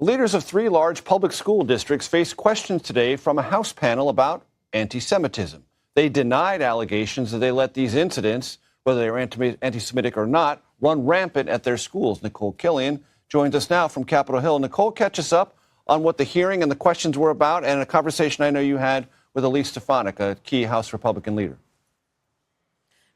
Leaders of 3 large public school districts face questions today from a House panel about anti-Semitism. They denied allegations that they let these incidents, whether they were anti-Semitic or not, run rampant at their schools. Nicole Killian joins us now from Capitol Hill. Nicole, catch us up on what the hearing and the questions were about and a conversation I know you had with Elise Stefanik, a key House Republican leader.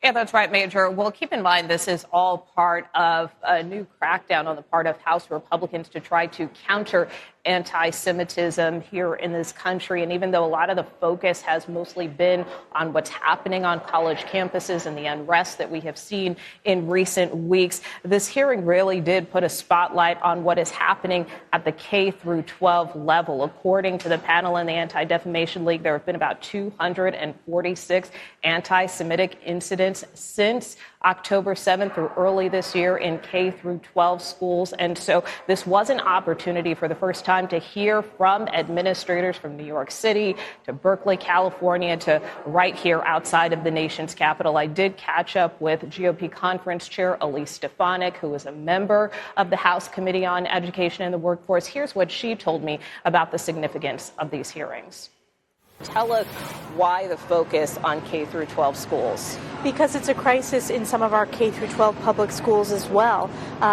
Yeah, that's right, Major. Well, keep in mind, this is all part of a new crackdown on the part of House Republicans to try to counter anti-Semitism here in this country. And even though a lot of the focus has mostly been on what's happening on college campuses and the unrest that we have seen in recent weeks, this hearing really did put a spotlight on what is happening at the K through 12 level. According to the panel in the Anti-Defamation League, there have been about 246 anti-Semitic incidents since October 7th through early this year in K through 12 schools. And so this was an opportunity for the first time to hear from administrators from New York City to Berkeley, California, to right here outside of the nation's capital. I did catch up with GOP Conference Chair Elise Stefanik, who is a member of the House Committee on Education and the Workforce. Here's what she told me about the significance of these hearings. Tell us why the focus on K through 12 schools. Because it's a crisis in some of our K through 12 public schools as well.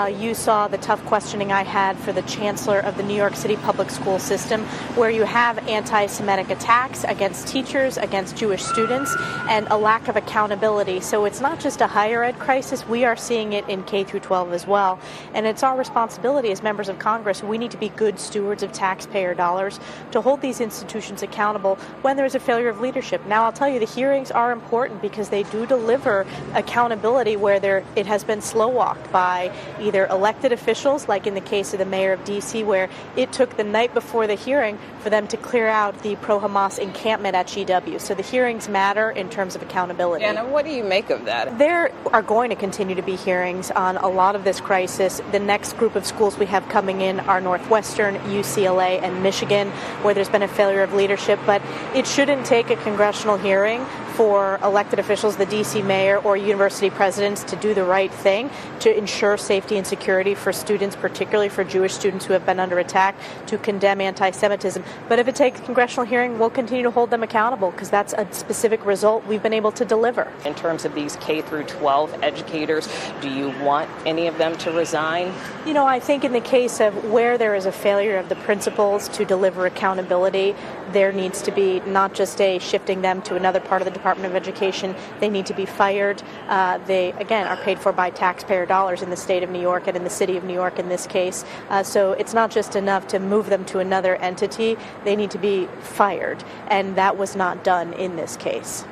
You saw the tough questioning I had for the chancellor of the New York City public school system, where you have anti-Semitic attacks against teachers, against Jewish students, and a lack of accountability. So it's not just a higher ed crisis. We are seeing it in K through 12 as well. And it's our responsibility as members of Congress. We need to be good stewards of taxpayer dollars to hold these institutions accountable when there's a failure of leadership. Now, I'll tell you, the hearings are important because they do deliver accountability where it has been slow-walked by either elected officials, like in the case of the mayor of D.C., where it took the night before the hearing for them to clear out the pro-Hamas encampment at GW. So the hearings matter in terms of accountability. Anna, what do you make of that? There are going to continue to be hearings on a lot of this crisis. The next group of schools we have coming in are Northwestern, UCLA, and Michigan, where there's been a failure of leadership. But it shouldn't take a congressional hearing for elected officials, the D.C. mayor or university presidents, to do the right thing to ensure safety and security for students, particularly for Jewish students who have been under attack, to condemn anti-Semitism. But if it takes a congressional hearing, we'll continue to hold them accountable because that's a specific result we've been able to deliver. In terms of these K through 12 educators, do you want any of them to resign? You know, I think in the case of where there is a failure of the principals to deliver accountability, there needs to be not just a shifting them to another part of the Department of Education. They need to be fired. They, again, are paid for by taxpayer dollars in the state of New York and in the city of New York in this case. So it's not just enough to move them to another entity. They need to be fired. And that was not done in this case.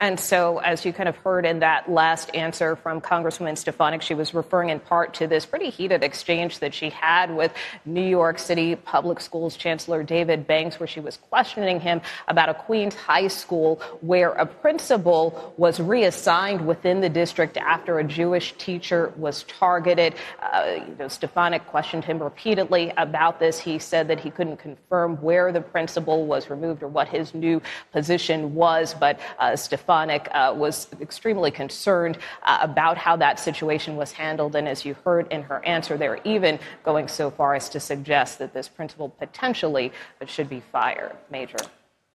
And so, as you kind of heard in that last answer from Congresswoman Stefanik, she was referring in part to this pretty heated exchange that she had with New York City Public Schools Chancellor David Banks, where she was questioning him about a Queens high school where a principal was reassigned within the district after a Jewish teacher was targeted. Stefanik questioned him repeatedly about this. He said that he couldn't confirm where the principal was removed or what his new position was, but Stefanik was extremely concerned about how that situation was handled. And as you heard in her answer, they're even going so far as to suggest that this principal potentially should be fired. Major.